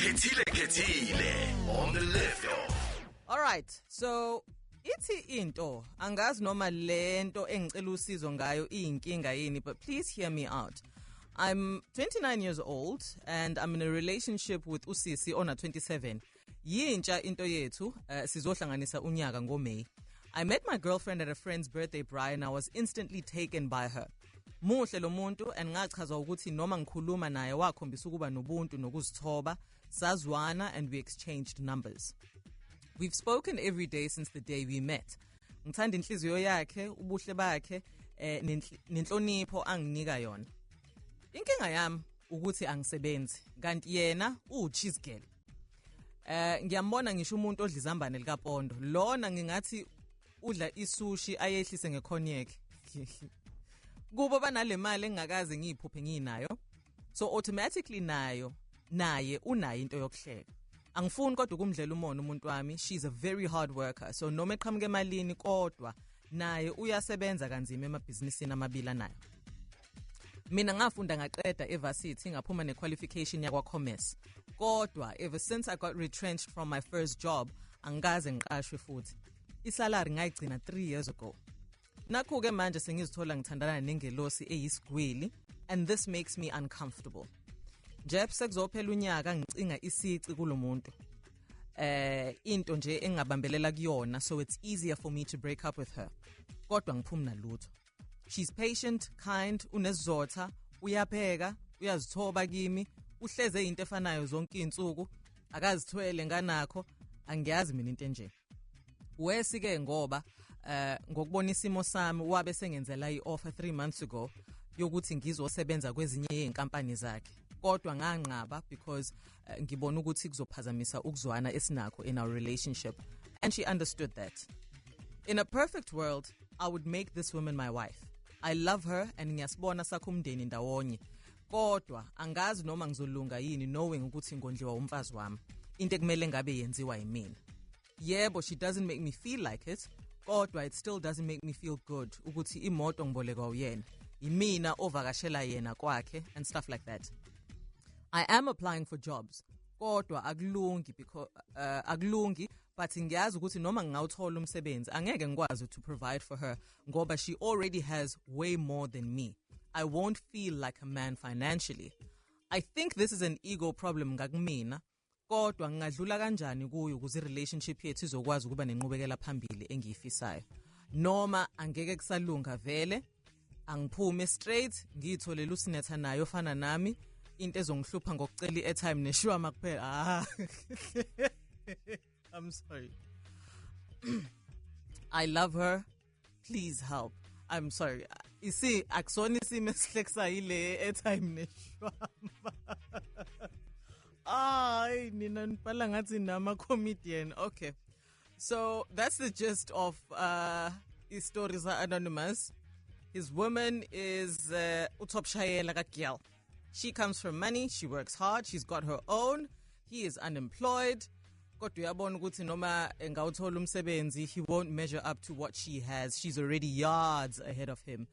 Khethile on the left off. All right, so ithi into angazi noma lento engicela usizo ngayo iyinkinga yini, but please hear me out. I'm 29 years old and I'm in a relationship with usisi ona 27. Yintsha into yethu, sizohlanganisa unyaka ngoMay. I met my girlfriend at a friend's birthday braai and I was instantly taken by her. Muhle lo muntu and ngachaza ukuthi noma ngikhuluma naye wakhombisa ukuba nobuntu nokuzithoba, sazwana and we exchanged numbers. We've spoken every day since the day we met. Ngithanda inhliziyo yakhe, ubuhle bakhe, nenhlonipho anginika yona. Inkinga yami ukuthi angisebenzi, kanti yena cheese girl. Ngiyambona ngisho umuntu odla izambane likaPondo. Lona ngingathi udla isushi ayehlise ngecognac. Kuba banale mali engakaze ngiyiphuphe nginayo. So automatically naye unayo into yokuhleka. Angifuni kodwa ukumdlela umono umuntu wami. She's a very hard worker. So noma eqhamuke emalini kodwa naye uyasebenza kanzima emabhizinisini amabili nayo. Mina ngafunda ngaqeda evarsity ngaphuma nequalification yakwa commerce. Kodwa ever since I got retrenched from my first job, angikaze ngiqashwe futhi. Isalary ngayigcina 3 years ago. Nakho-ke manje sengizithola ngithandana nengelosi eyisigwili, and this makes me uncomfortable. Nje sekuzophela unyaka ngicinga isici kulomuntu. Into nje engabambelela kuyona, so it's easier for me to break up with her. Kodwa ngiphumi nalutho. She's patient, kind, unesizotha, uyapheka, uyazithoba kimi, uhleze into efanayo zonke izinsuku, akazithwele nganakho, angiyazi mina into enje. Wesike ngoba ngokubona isimo sami wabe sengenzela ioffer 3 months ago yokuthi ngizosebenza kwezinye izinkampani zakhe. Kodwa nganqaba because ngibona ukuthi kuzophazamisa ukuzwana esinakho in our relationship, and she understood that. In a perfect world, I would make this woman my wife. I love her and ngiyasibona sakho umndeni ndawonye. Kodwa angazi noma ngizolunga yini knowing ukuthi ngondliwa umfazi wami. Into ekumele ngabe yenziwa yimina. Yebo, she doesn't make me feel like it. Kodwa it still doesn't make me feel good ukuthi imoto ngibolekwa uyena. Imina ovakashela yena kwakhe and stuff like that. I am applying for jobs. Kodwa akulungi but ngiyazi ukuthi noma ngawuthola umsebenzi angeke ngikwazi to provide for her ngoba she already has way more than me. I won't feel like a man financially. I think this is an ego problem ngakumina. Kodwa ngingadlula kanjani kuyo ukuze relationship yethu izokwazi ukuba nenqubekela phambili engiyifisayo. Noma angeke kusalunga vele, angiphume straight ngitholela usinetha nayo ofana nami, into ezongihlupha ngokucela i-airtime neshwama kuphela. I'm sorry. I love her. Please help. I'm sorry. You see, akusona isimo esihlekisa yile airtime neshwama. Nina nibhala ngathi nama comedian. Okay. So that's the gist of his stories are anonymous. His woman is utopshayela kagyal. She comes from money, she works hard, she's got her own. He is unemployed. Kodwa uyabona ukuthi noma engawuthola umsebenzi, he won't measure up to what she has. She's already yards ahead of him.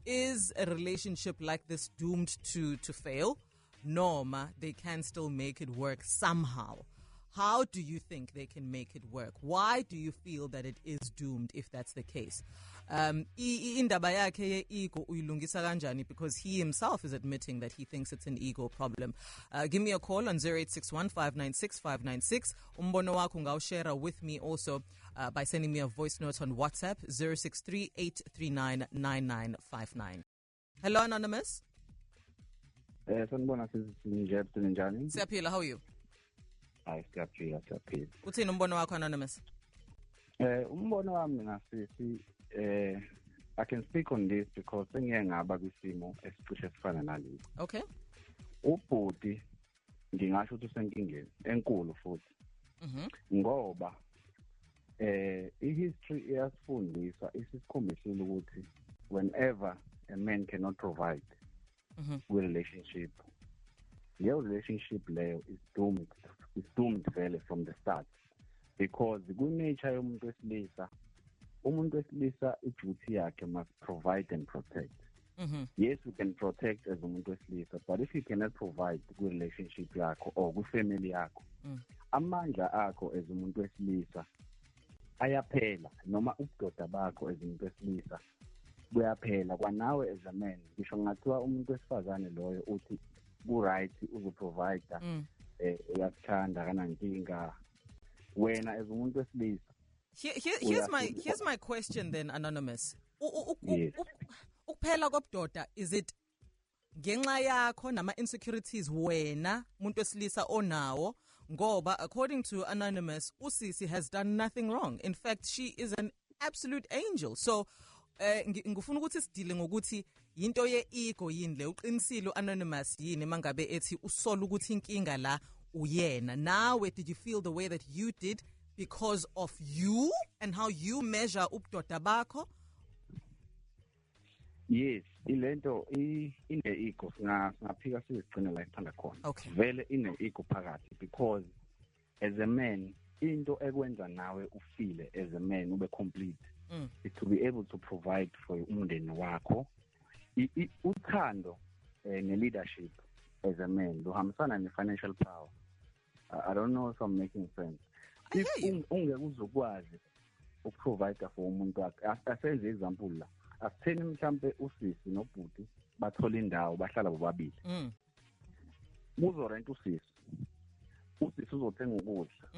Is a relationship like this doomed to fail? Noma they can still make it work somehow. How do you think they can make it work? Why do you feel that it is doomed if that's the case? Indaba yakhe ye ego uyilungisa kanjani, because he himself is admitting that he thinks it's an ego problem. Give me a call on 0861-596-596. Umbono wako ungawushare with me also by sending me a voice note on WhatsApp 063-839-9959. Hello, Anonymous. Sanibona njani? Siyaphila, how are you? Siyaphila. Uthini umbono wakho, Anonymous? Umbono wami ngasisi I can speak on this because sengiye ngaba kwisimo esicishe sifana nalesi. Okay. Ubhuti ngingasho ukuthi usenkingeni enkulu futhi. Ngoba ihistory iyasifundisa isikhombisile ukuthi whenever a man cannot provide with relationship, your relationship leyo is doomed vele from the start, because ku-nature yomuntu wesilisa, umuntu wesilisa i-duty yakhe must provide and protect. Yes, you can protect as umuntu wesilisa, but if you cannot provide ku-relationship yakho or ku-family yakho, amandla akho as umuntu wesilisa ayaphela, noma ubudoda bakho as umuntu wesilisa buyaphela kwanawe as a man. Ngisho ngathiwa umuntu wesifazane loyo uthi ku-right uzoprovide, uyakuthanda kanankinga, wena as umuntu wesilisa. Here's my question then, Anonymous. Yes. Ukuphela kobudoda, is it ngenxa yakho nama insecurities wena umuntu wesilisa onawo? Ngoba according to Anonymous, uSisi has done nothing wrong. In fact, she is an absolute angel. So ngifuna ukuthi sidile ngokuthi into ye-ego yini le, uqinisile Anonymous yini mangabe ethi usola ukuthi inkinga la uyena. Nawe, did you feel the way that you did because of you and how you measure ubudoda bakho? Yes, ilento ine-ego, singaphika sizigcine la ithanda khona. Okay. Vele ine-ego phakathi, because as a man, into ekwenza nawe ufile as a man ube complete is to be able to provide for umndeni wakho. Uthando ne-leadership as a man luhambisana ne-financial power. I don't know if I'm making sense. If ungeke uzokwazi ukuprovide for umuntu wakhe, asenze example la, asitheni mhlambe uSisi nobhuti bathola indawo bahlala bobabili. Uzorent uSisi uzothenga ukudla,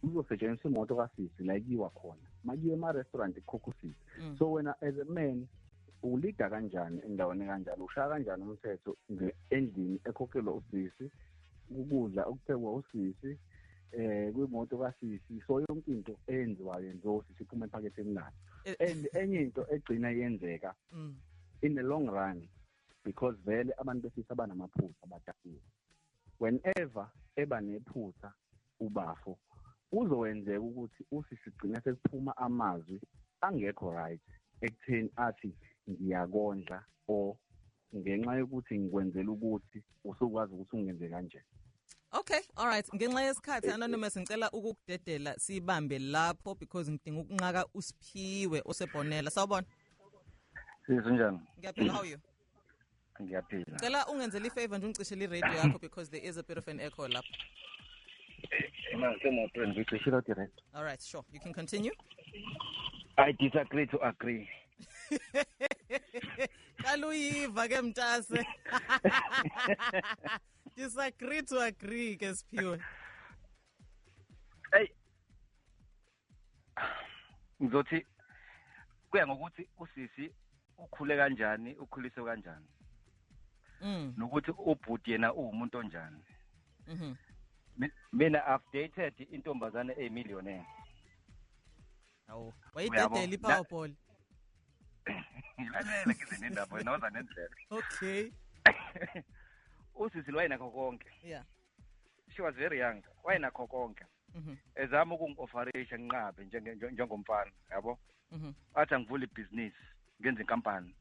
uzosetshenziswa imoto kaSisi la ikiwa khona, makiye ema-restaurant ikhokha uSisi. So wena as a man ulida kanjani endaweni kanjalo, ushaya kanjani umthetho endlini ekhokhelwa uSisi, ukudla okuphekwa uSisi, kwimoto kaSisi. So yonke into eyenziwayo yenziwa uSisi iphuma ephaketheni lakhe. And enye into egcina yenzeka in the long run, because vele abantu besisa abanamaphutha abadakile, whenever eba nephutha ubafo uzowenzeka ukuthi uSisi gcina sekuphuma amazwi angekho right ekutheni athi ngiyakondla or ngenxa yokuthi ngikwenzela ukuthi usukwazi ukuthi ungenze kanje. Okay, all right. Ngenxa yesikhathi Anonymous ngicela ukukudedela sibambe lapho because ngidinga ukunqaka uSiphiwe osebonela. Sawubona. Sinjani? Ngiyaphila, how are you? Ngiyaphila. Ngicela ungenzele ifavor nje ungicishele i-radio yakho because there is a bit of an echo lapho. All right, sure. You can continue. I disagree to agree. Kaluyiva ke mntase. Disagree to agree ke Siphiwe. Hey. Ngizothi kuya ngokuthi uSisi ukhule kanjani, ukhuliswe kanjani. Nokuthi ubhuti yena umuntu onjani. Mina I've dated intombazane eyimillionaire. Awu, wayidedela iPowerball. Ngilalela ngizenindaba wena waza nendlela. Okay. uSisi wayenakho konke. Yeah. She was very young. Wayenakho konke. Ezama ukungi-offerisha nginqabe njengomfana, yabo? Athi angivula ibhizinisi, ngenze inkampani.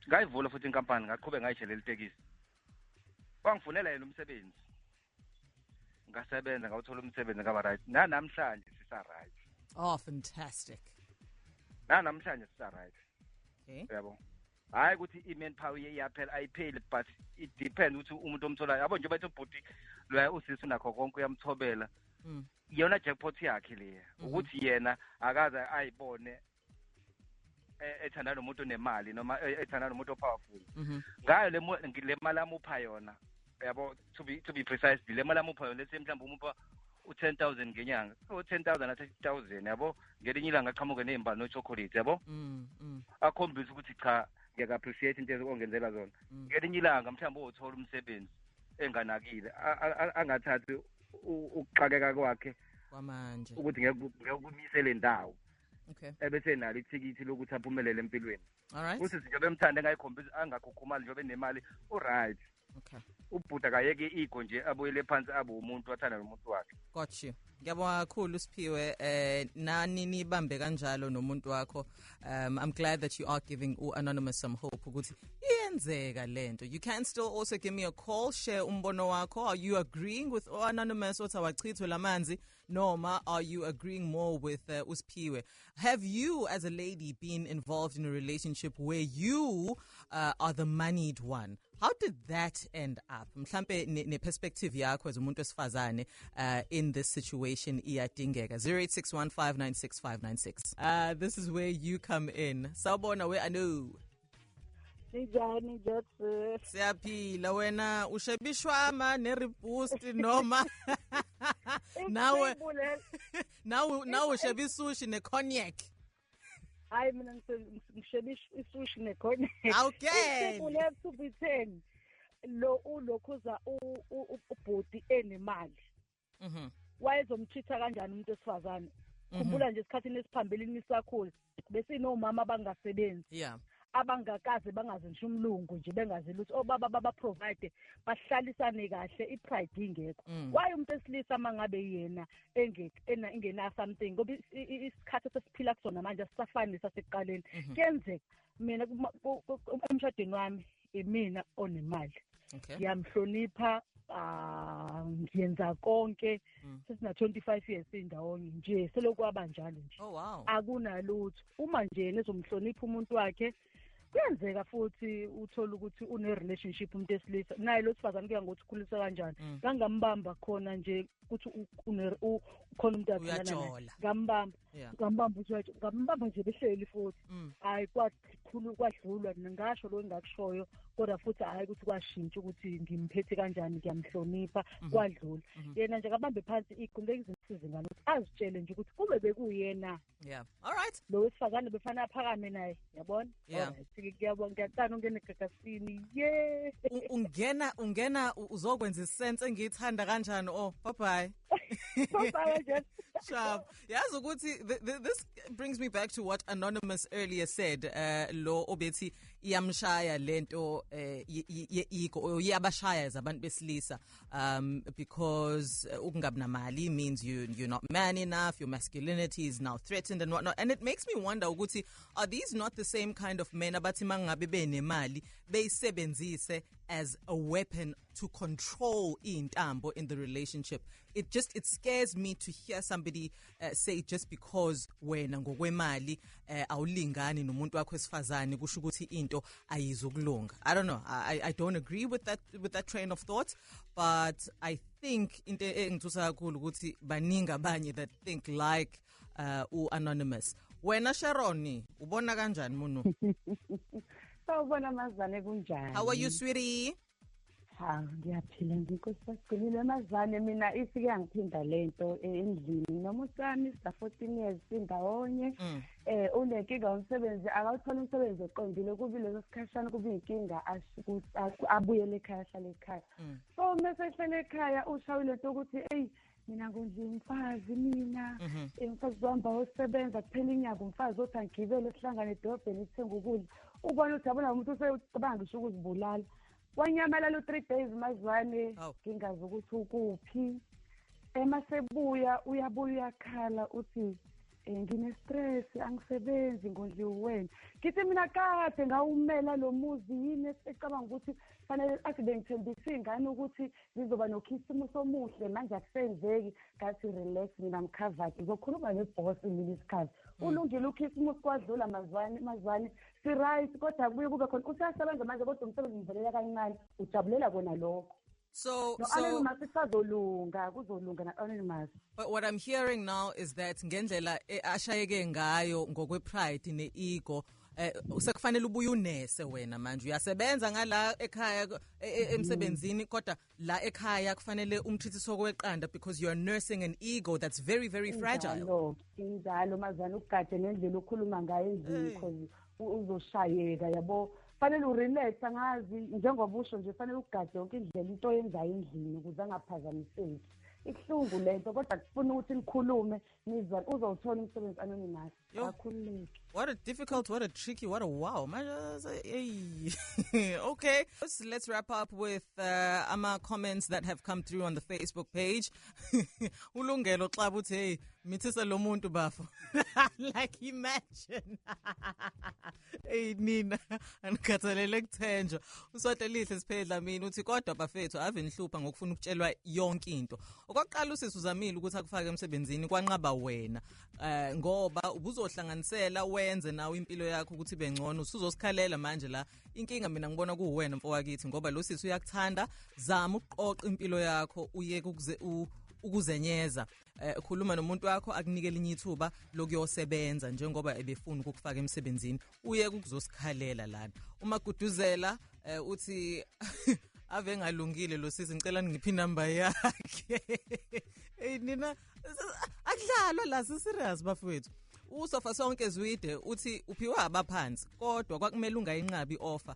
Ngayivula futhi inkampani, ngaqhubeka ngayishelela itekisi. Wangifunela yena umsebenzi. Ngasebenza, ngawuthola umsebenzi ngaba right. Namhlanje sisa right. Oh, fantastic. Namhlanje sisa right. Okay. Yabo? Hayi ukuthi i-manpower iyaphela ayipheli, but it depends ukuthi umuntu omtholayo. Yabo nje bathi ubhuti lo uSisi unakho konke uyamthobela. Yona jackpot yakhe leya. Ukuthi yena akaze ayibone ethanda nomuntu onemali noma ethanda nomuntu opowerful. Ngayo le mali amupha yona. Yabo, to be precise, le mali amupha yona lethi mhlawumbe umupha u10,000 ngenyanga. U10,000 athi 1,000, yabo? Ngelinye ilanga aqhamuke nezimbali no chocolate, yabo? Akhombisa ukuthi cha ngiyaka-appreciate into ongenzela zona. Ngelinye ilanga mhlawumbe uthola umsebenzi enganakile, angathathi ukuxakeka kwakhe kwamanje ukuthi ngekumisele ndawo. Okay. Ebese nalo ithikithi lokuthi aphumelele empilweni. All right. Uthi njengoba emthanda engayikhombisa angakhukhumali njengoba enemali, right. Okay. Ubhuda kayeke ego nje abuyele phansi abe umuntu wathanda nomuntu wakhe. Got you. Ngiyabonga kakhulu Siphiwe, nani nibambe kanjalo nomuntu wakho. I'm glad that you are giving Anonymous some hope ukuthi iyenzeka lento. You can still also give me a call, share umbono wakho. Are you agreeing with Anonymous othi awachithwe lamanzi noma are you agreeing more with uSphiwe? Have you as a lady been involved in a relationship where you are the moneyed one? How did that end up? Mhlambe ne perspective yakho as umuntu wesifazane in this situation iyadingeka. 0861596596. This is where you come in. Sawubona we Anu. Njani Joseph? Siyaphila wena ushebishwama neriboost noma nawe usheba isushi necognac. Hayi mina ngisheba isushi necognac. Okay. People have to be 10. Lokhuza ubhodi enemali. Wayezomchitha kanjani umuntu wesifazane? Khumbula nje isikhathini esiphambelini isakhulu bese inomama abangasebenzi. Yeah. Abangakaze bangazi nje umlungu nje bengazi lutho obaba baba provide bahlalisane kahle ipride ingekho waye umuntu esilisa mangabe yena engena something ngoba isikhathi sesiphila kusona manje asisafani sasekuqaleni kuyenzeka mina emshadweni wami imina onemali ngiyamhlonipha ngiyenza konke sesina 25 years indawonye nje selokwaba njalo nje akunalutho uma nje nezomhlonipha umuntu wakhe kuyenzeka futhi uthola ukuthi une relationship umuntu esilisa naye lo sifazane kuya ngokuthi ukhulisa kanjani ngangambamba khona nje ukuthi khona umuntu athana ngambamba nje behleli futhi hayi kwakhulu kwadlulwa ngisho lo engakushoyo kodwa futhi hayi ukuthi kwashintsha ukuthi ngimphethe kanjani ngiyamhlonipha kwadlula yena nje akabambe phansi iqhubeka izinsizi ngalo azitshele nje ukuthi kube bekuyena all right lo wesifazane befana aphakame naye yabona ngiyabonga ngiyacana ungene egagasini ungena uzokwenza isense engiyithanda kanjani bye bye just sharp yazi ukuthi this brings me back to what Anonymous earlier said lo obethi iyamshaya lento ego iyabashaya zabantu besilisa because ukungabi namali means you're not man enough, your masculinity is now threatened and whatnot, and it makes me wonder ukuthi are these not the same kind of men abathi mangabe benemali beyisebenzise as a weapon to control intambo in the relationship? It scares me to hear somebody say just because wena ngokwemali awulingani nomuntu wakho esifazane kusho ukuthi into ayizokulunga. I don't know. I don't agree with that train of thought, but I think into engithusa kakhulu ukuthi baningi abanye that think like Anonymous. Wena Sharon ubona kanjani munu? Sawubona mazane kunjani? How are you sweetie? Ngiyaphila ngikosagcinile mazane mina ifike yangiphinda lento endlini noma usami sa 14 years indawonye unenkinga umsebenzi akawuthola umsebenzi oqondile kubile lesikhashana kuba inkinga abuyele ekhaya ahlale ekhaya so mesehlele ekhaya ushawile into ukuthi mina ngumfazi mina umfazi wami osebenza kuphela inyanga umfazi othi angibele sihlangane edorobheni ithenga ukudla ubona ukuthi abona umuntu usecabanga ngisho ukuzibulala wanyamalala 3 days mazwane ngingazi ukuthi ukuphi emasebuya uyabuya uyakhala uthi ngine stress angisebenzi ngondliwe wena ngithi mina kade ngawumela lo muzi yini ecabanga ukuthi fanele asibe ngithembisa ingane ukuthi zizoba nokhisimuso omuhle manje akusenzeki ngathi relax mina mcovered uzokhuluma neboss mina isikhathi ulungile ukhisimusi kwadlula mazwane si right kodwa kubuye kube khona usasebenza manje kodwa umsebenzi mvelela kancane ujabulela kona lokho. So Anonymous kuzolunga na Anonymous. But what I'm hearing now is that ngendlela ashayeke ngayo ngokwepride neego usekufanele ubuye unese wena manje uyasebenza ngala ekhaya emsebenzini kodwa la ekhaya kufanele umthithiso kweqanda because you are nursing an ego that's very very fragile. Injalo mazana ukugade nendlela okhuluma ngayo endlini because uzoshayeka yabo. Fanele urelax angazi njengoba usho nje fanele ugade yonke indlela into yenzayo endlini ukuze angaphazamiseki ihlungu lento kodwa kufuna ukuthi nikhulume nizwa uzothola umsebenzi Anonymous akhululeke. What a difficult, what a tricky, what a wow. Okay, let's wrap up with ama comments that have come through on the Facebook page. Ulungelo xa uthi hey mithisa lo muntu bafo. Like imagine. Hey nina anikhathalele kuthenjwa. Uswata lihle siphedla mina uthi kodwa bafethu ave nihlupha ngokufuna ukutshelwa yonke into. Okwaqala usisi uzamile ukuthi akufake emsebenzini kwanqaba wena. Ngoba ubuzohlanganisela wenze nawe impilo yakho ukuthi bengcono usuzosikhalela manje la inkinga mina ngibona kuwena mfowakithi ngoba lo sisi uyakuthanda zama ukuqoqa impilo yakho uye ukuzenyeza khuluma nomuntu wakho akunike linye ithuba lokuyosebenza njengoba ebefuna ukufaka emsebenzini uye ukuzosikhalela lana uma kuduzela uthi ave ngalungile lo sisi ngicela ngiphi number yakhe hey nina akudlalwa la serious bafowethu usofa sonke zwide uthi uphiwa abaphansi kodwa kwakumele ungayinqabi offer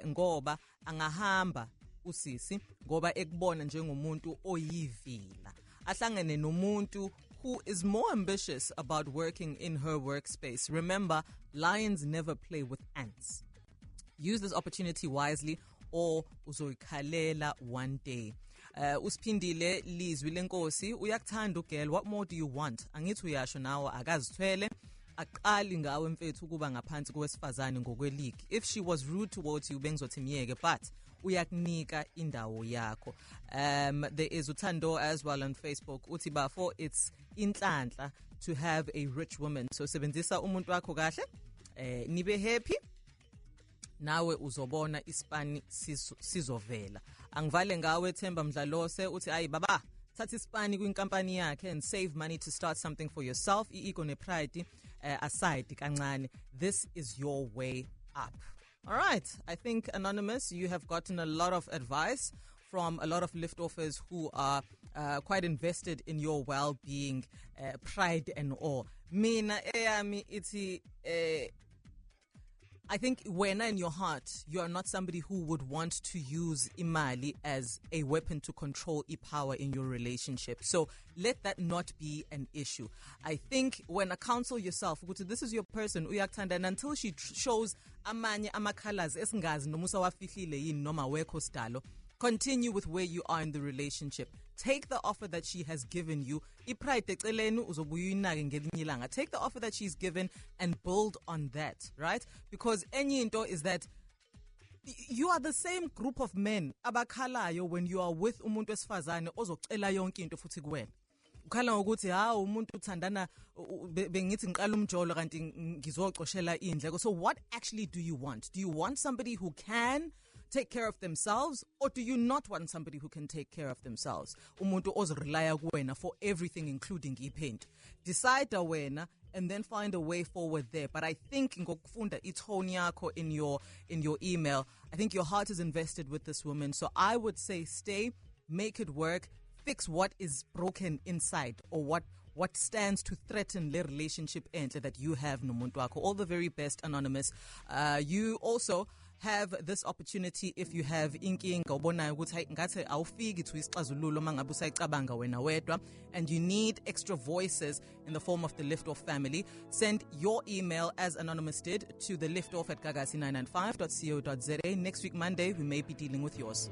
ngoba angahamba usisi ngoba ekubona njengomuntu oyivila ahlangene nomuntu who is more ambitious about working in her workspace. Remember, lions never play with ants. Use this opportunity wisely or uzoyikhalela one day. Usiphindile Lizwi lenkosi uyakuthanda ugirl, what more do you want? Angithi uyasho nawo akazithwele aqali ngawe mfethu kuba ngaphansi kowesifazane ngokweligi. If she was rude towards you bengizothi miyeke but uyakunika indawo yakho. There is Utando as well on Facebook uthi bafo it's inhlanhla to have a rich woman, so sebenzisa umuntu wakho kahle nibe happy nawe uzobona ispani sizovela. Angivale ngawe Themba Mdlalose uthi ayi baba thatha ispani kwinkampani yakhe and save money to start something for yourself. Ego ne pride aside kancane. This is your way up. All right, I think Anonymous, you have gotten a lot of advice from a lot of liftoffers who are quite invested in your well-being, pride and all. Mina eyami iti I think when in your heart, you are not somebody who would want to use imali as a weapon to control power in your relationship. So let that not be an issue. I think when I counsel yourself, this is your person, uyakuthanda, and until she shows amanye ama-colors esingazi nomusa wafihlile yini noma wekho stalo, continue with where you are in the relationship. Take the offer that she has given you. Take the offer that she's given and build on that, right? Because any into is that you are the same group of men abakhalayo when you are with umuntu wesifazane ozocela yonke into futhi kuwena. Ukhala ngokuthi umuntu uthandana bengithi ngiqala umjolo kanti ngizocoshela indleko. So what actually do you want? Do you want somebody who can take care of themselves, or do you not want somebody who can take care of themselves? Umuntu ozirelya kuwena for everything including ipaint. Decide wena and then find a way forward there. But I think ngokufunda itone yakho in your email, I think your heart is invested with this woman. So I would say stay, make it work, fix what is broken inside or what stands to threaten the relationship that you have nomuntu wakho. All the very best, Anonymous. You also have this opportunity if you have inkinga ubonayo ukuthi ngathi awufiki to isixazululo mangabe usayicabanga wena wedwa and you need extra voices in the form of the Liftoff family. Send your email as Anonymous did to the liftoff@gagasi995.co.za. Next week Monday we may be dealing with yours.